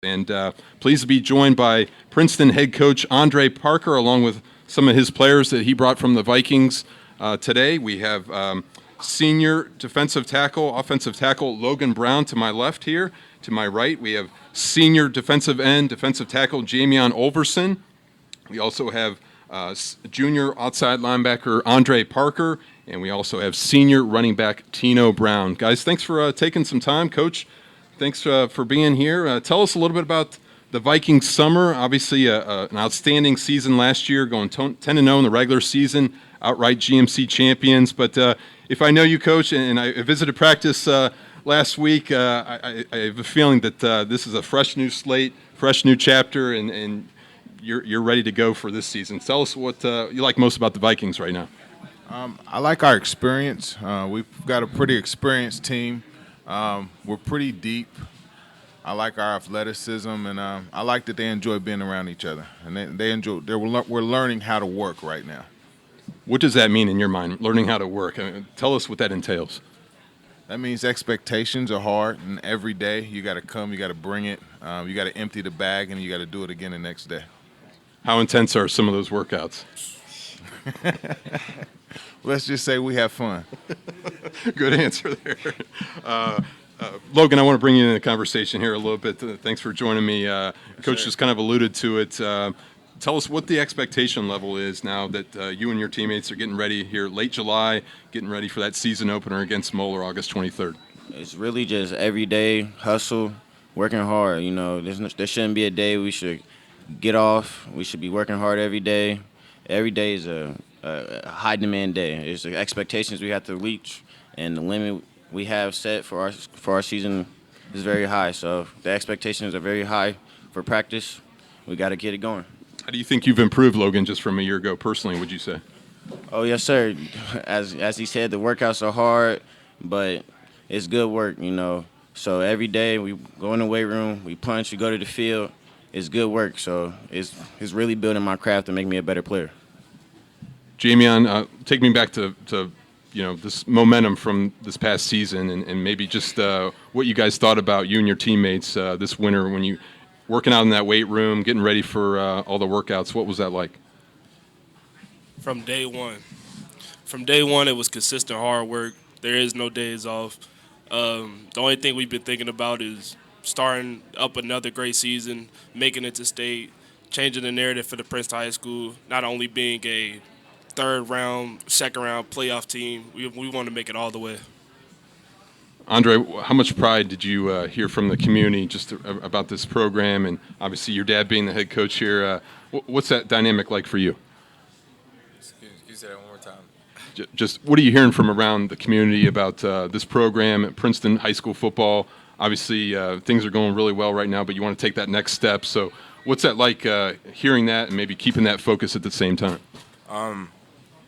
And pleased to be joined by Princeton head coach Andre Parker, along with some of his players that he brought from the Vikings today. We have senior defensive tackle, offensive tackle Logan Brown to my left here. To my right, we have senior defensive end, defensive tackle Jamion Olverson. We also have junior outside linebacker Andre Parker, and we also have senior running back Tino Brown. Guys, thanks for taking some time. Coach, thanks for being here. Tell us a little bit about the Vikings summer. Obviously, an outstanding season last year, going 10-0 in the regular season, outright GMC champions. But if I know you, Coach, and I visited practice last week, I have a feeling that this is a fresh new slate, fresh new chapter, and you're ready to go for this season. Tell us what you like most about the Vikings right now. I like our experience. We've got a pretty experienced team. We're pretty deep. I like our athleticism, and I like that they enjoy being around each other. And they enjoy. We're learning how to work right now. What does that mean in your mind, learning how to work? I mean, tell us what that entails. That means expectations are hard, and every day you got to come, you got to bring it, you got to empty the bag, and you got to do it again the next day. How intense are some of those workouts? Let's just say we have fun. Good answer there. Logan, I want to bring you in the conversation here a little bit. Thanks for joining me. Coach just kind of alluded to it. Tell us what the expectation level is now that you and your teammates are getting ready here late July, getting ready for that season opener against Moeller August 23rd. It's really just every day hustle, working hard. You know, there shouldn't be a day we should get off. We should be working hard every day. Every day is a high demand day. It's the expectations we have to reach, and the limit we have set for our season is very high. So the expectations are very high for practice. We got to get it going. How do you think you've improved, Logan, just from a year ago personally, would you say? Oh, yes, sir. As he said, the workouts are hard, but it's good work, you know. So every day we go in the weight room, we punch, we go to the field. It's good work. So it's really building my craft to make me a better player. Jamion, take me back to this momentum from this past season and maybe just what you guys thought about you and your teammates this winter when you working out in that weight room, getting ready for all the workouts. What was that like? From day one. It was consistent hard work. There is no days off. The only thing we've been thinking about is starting up another great season, making it to state, changing the narrative for the Princeton High School, not only being a third round, second round playoff team. We want to make it all the way. Andre, how much pride did you hear from the community just about this program, and obviously your dad being the head coach here? What's that dynamic like for you? You say that one more time. Just what are you hearing from around the community about this program at Princeton High School football? Obviously, things are going really well right now, but you want to take that next step. So what's that like hearing that and maybe keeping that focus at the same time?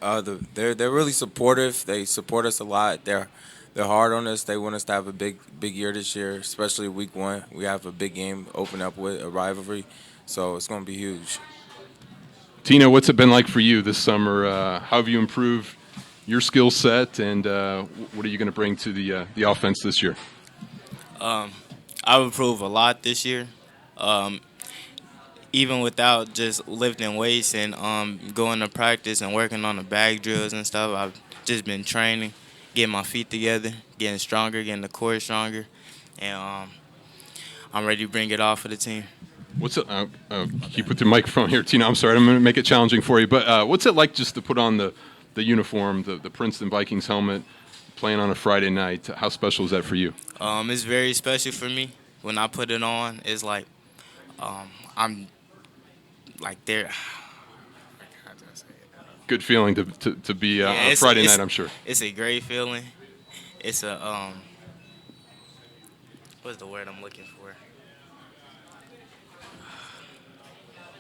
They're really supportive. They support us a lot. They're hard on us. They want us to have a big year this year, especially week one. We have a big game open up with a rivalry, so it's going to be huge. Tino, what's it been like for you this summer? How have you improved your skill set, and what are you going to bring to the offense this year? I've improved a lot this year. Even without just lifting weights and going to practice and working on the bag drills and stuff, I've just been training, getting my feet together, getting stronger, getting the core stronger, and I'm ready to bring it all for the team. What's it? Keep with the microphone here, Tino. I'm sorry, I'm going to make it challenging for you. But what's it like just to put on the uniform, the Princeton Vikings helmet, playing on a Friday night? How special is that for you? It's very special for me. When I put it on, it's like I'm like there. Good feeling to be on a Friday night, I'm sure. It's a great feeling. It's a what's the word I'm looking for?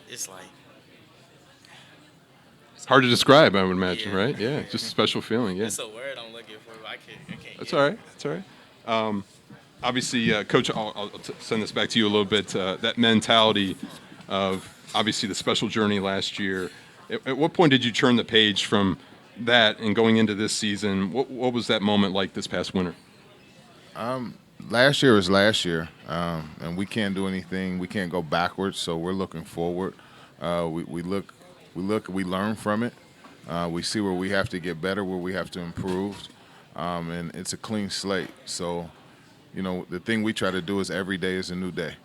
It's like hard to describe, I would imagine, right? Yeah, just a special feeling. Yeah. it's a word I'm looking for, but I can't. That's all right. That's all right. Obviously, Coach, I'll send this back to you a little bit. That mentality of obviously the special journey last year. At what point did you turn the page from that and going into this season? What was that moment like this past winter? last year is last year, and we can't do anything. We can't go backwards, so we're looking forward. We learn from it. We see where we have to get better, where we have to improve, and it's a clean slate. So, the thing we try to do is every day is a new day.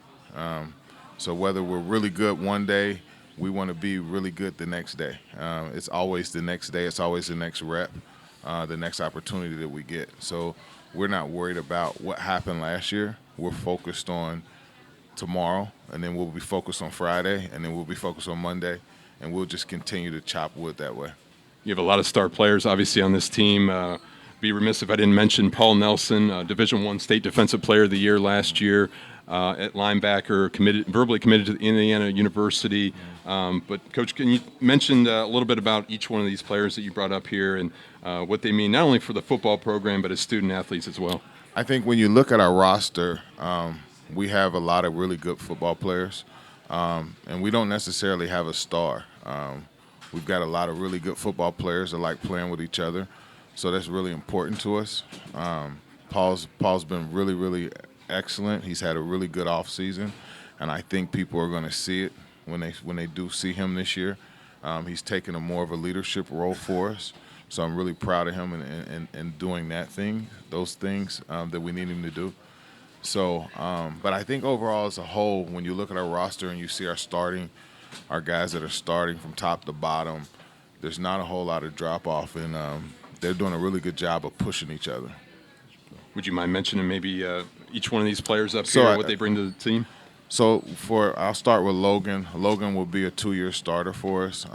So whether we're really good one day, we want to be really good the next day. It's always the next day. It's always the next rep, the next opportunity that we get. So we're not worried about what happened last year. We're focused on tomorrow, and then we'll be focused on Friday, and then we'll be focused on Monday, and we'll just continue to chop wood that way. You have a lot of star players, obviously, on this team. Be remiss if I didn't mention Paul Nelson, Division I State Defensive Player of the Year last year at linebacker, verbally committed to Indiana University. But, Coach, can you mention a little bit about each one of these players that you brought up here and what they mean not only for the football program but as student athletes as well? I think when you look at our roster, we have a lot of really good football players, and we don't necessarily have a star. We've got a lot of really good football players that like playing with each other, so that's really important to us. Paul's been really, really excellent. He's had a really good offseason, and I think people are going to see it when they do see him this year. He's taken a more of a leadership role for us, so I'm really proud of him in doing those things that we need him to do. So, but I think overall as a whole, when you look at our roster and you see our guys that are starting from top to bottom, there's not a whole lot of drop-off, and they're doing a really good job of pushing each other. Would you mind mentioning maybe each one of these players up here, what they bring to the team? So I'll start with Logan. Logan will be a 2-year starter for us,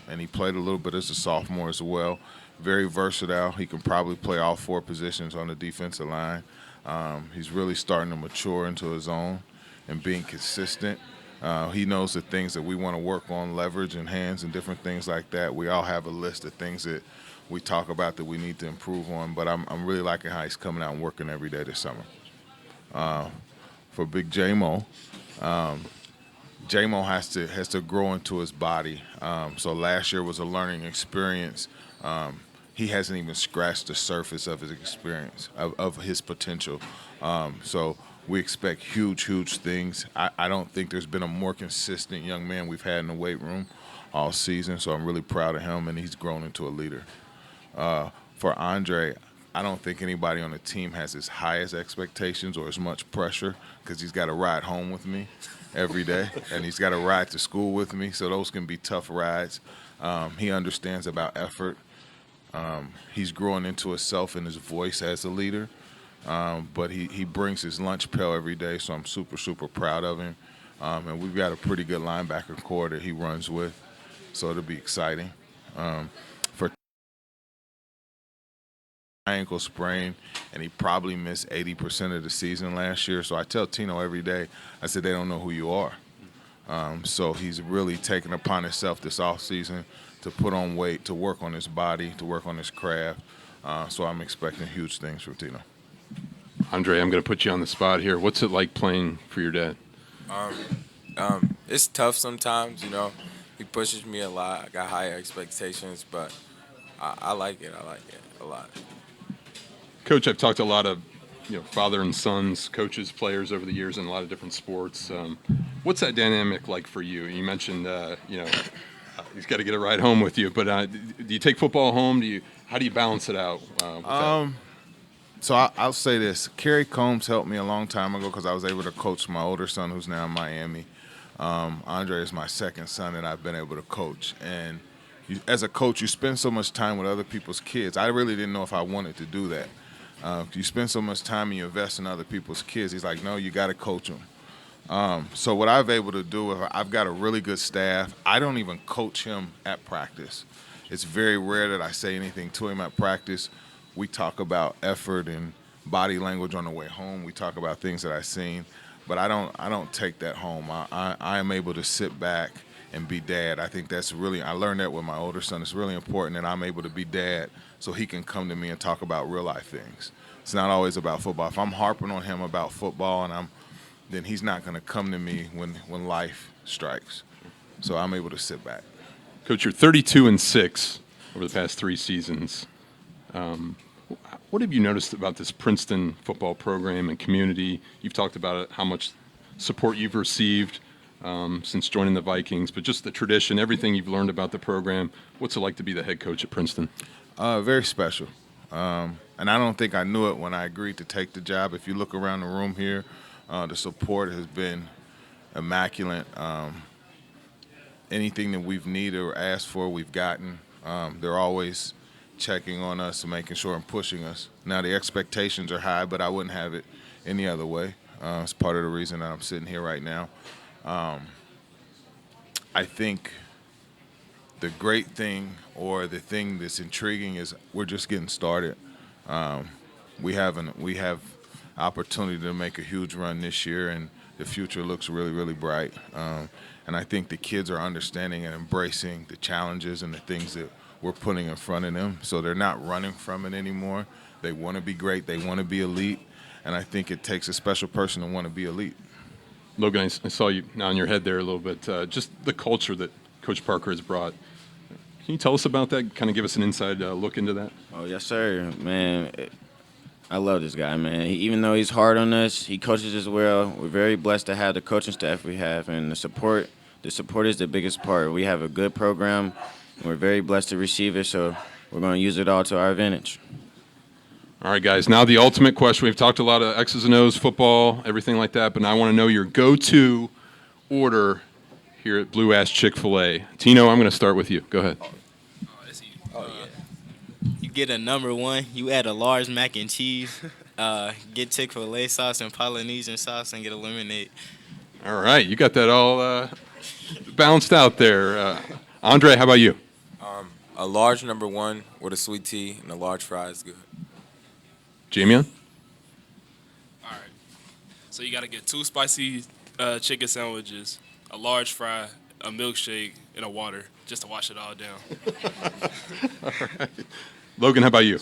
and he played a little bit as a sophomore as well. Very versatile. He can probably play all 4 positions on the defensive line. He's really starting to mature into his own and being consistent. He knows the things that we want to work on, leverage and hands and different things like that. We all have a list of things that we talk about that we need to improve on, but I'm really liking how he's coming out and working every day this summer. For Big J-Mo, J-Mo has to grow into his body. So last year was a learning experience. He hasn't even scratched the surface of his experience, of his potential. So we expect huge things. I don't think there's been a more consistent young man we've had in the weight room all season, so I'm really proud of him, and he's grown into a leader. For Andre, I don't think anybody on the team has as high as expectations or as much pressure because he's got to ride home with me every day, and he's got to ride to school with me, so those can be tough rides. He understands about effort. He's growing into himself and his voice as a leader, but he brings his lunch pail every day, so I'm super proud of him. And we've got a pretty good linebacker core that he runs with, so it'll be exciting. For ankle sprain, and he probably missed 80% of the season last year. So I tell Tino every day, I said, they don't know who you are. So he's really taken upon himself this offseason to put on weight, to work on his body, to work on his craft. So I'm expecting huge things from Tino. Andre, I'm going to put you on the spot here. What's it like playing for your dad? It's tough sometimes, He pushes me a lot. I got high expectations, but I like it. I like it a lot. Coach, I've talked to a lot of father and sons, coaches, players over the years in a lot of different sports. What's that dynamic like for you? You mentioned, he's got to get a ride home with you, but do you take football home? How do you balance it out? So I'll say this. Kerry Combs helped me a long time ago because I was able to coach my older son who's now in Miami. Andre is my second son that I've been able to coach. And as a coach, you spend so much time with other people's kids. I really didn't know if I wanted to do that. You spend so much time and you invest in other people's kids. He's like, no, you got to coach them. So what I've able to do is I've got a really good staff. I don't even coach him at practice. It's very rare that I say anything to him at practice. We talk about effort and body language on the way home. We talk about things that I've seen, but I don't take that home. I am able to sit back and be dad. I think that's really, I learned that with my older son. It's really important that I'm able to be dad so he can come to me and talk about real life things. It's not always about football. If I'm harping on him about football then he's not going to come to me when life strikes. So I'm able to sit back. Coach, you're 32-6 over the past 3 seasons. What have you noticed about this Princeton football program and community? You've talked about it, how much support you've received since joining the Vikings, but just the tradition, everything you've learned about the program. What's it like to be the head coach at Princeton? Very special. And I don't think I knew it when I agreed to take the job. If you look around the room here, the support has been immaculate. Anything that we've needed or asked for, we've gotten. They're always checking on us and making sure and pushing us. Now, the expectations are high, but I wouldn't have it any other way. It's part of the reason that I'm sitting here right now. I think the great thing or the thing that's intriguing is we're just getting started. We have opportunity to make a huge run this year, and the future looks really, really bright. And I think the kids are understanding and embracing the challenges and the things that we're putting in front of them. So they're not running from it anymore. They want to be great. They want to be elite. And I think it takes a special person to want to be elite. Logan, I saw you nodding your head there a little bit. Just the culture that Coach Parker has brought. Can you tell us about that? Kind of give us an inside look into that? Oh, yes, sir. Man, I love this guy, man. Even though he's hard on us, he coaches us well. We're very blessed to have the coaching staff we have, and the support is the biggest part. We have a good program, and we're very blessed to receive it, so we're going to use it all to our advantage. All right, guys. Now the ultimate question. We've talked a lot of X's and O's, football, everything like that, but now I want to know your go-to order here at Blue Ash Chick-fil-A. Tino, I'm going to start with you. Go ahead. You get a number one. You add a large mac and cheese. Get Chick-fil-A sauce and Polynesian sauce and get a lemonade. All right. You got that all balanced out there. Andre, how about you? A large number one with a sweet tea and a large fry is good. Jamion? All right. So you got to get 2 spicy chicken sandwiches, a large fry, a milkshake, and a water just to wash it all down. All right. Logan, how about you?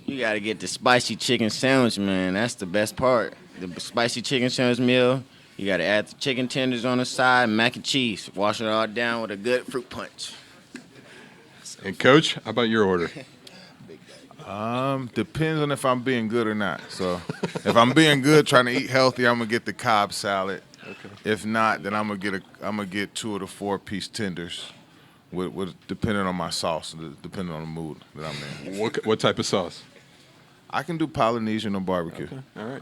You got to get the spicy chicken sandwich, man. That's the best part. The spicy chicken sandwich meal. You got to add the chicken tenders on the side, mac and cheese. Wash it all down with a good fruit punch. And Coach, how about your order? Depends on if I'm being good or not. So if I'm being good, trying to eat healthy, I'm gonna get the Cobb salad. Okay. If not, then I'm gonna get 2 of the 4-piece tenders, with depending on my sauce, depending on the mood that I'm in. What type of sauce? I can do Polynesian or barbecue. Okay. All right.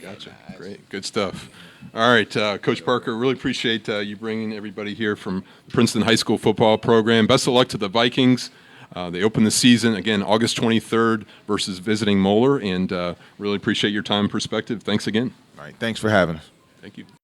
Gotcha. Great. Good stuff. All right, Coach Parker, really appreciate you bringing everybody here from Princeton High School football program. Best of luck to the Vikings. They open the season, again, August 23rd versus visiting Moeller, and really appreciate your time and perspective. Thanks again. All right. Thanks for having us. Thank you.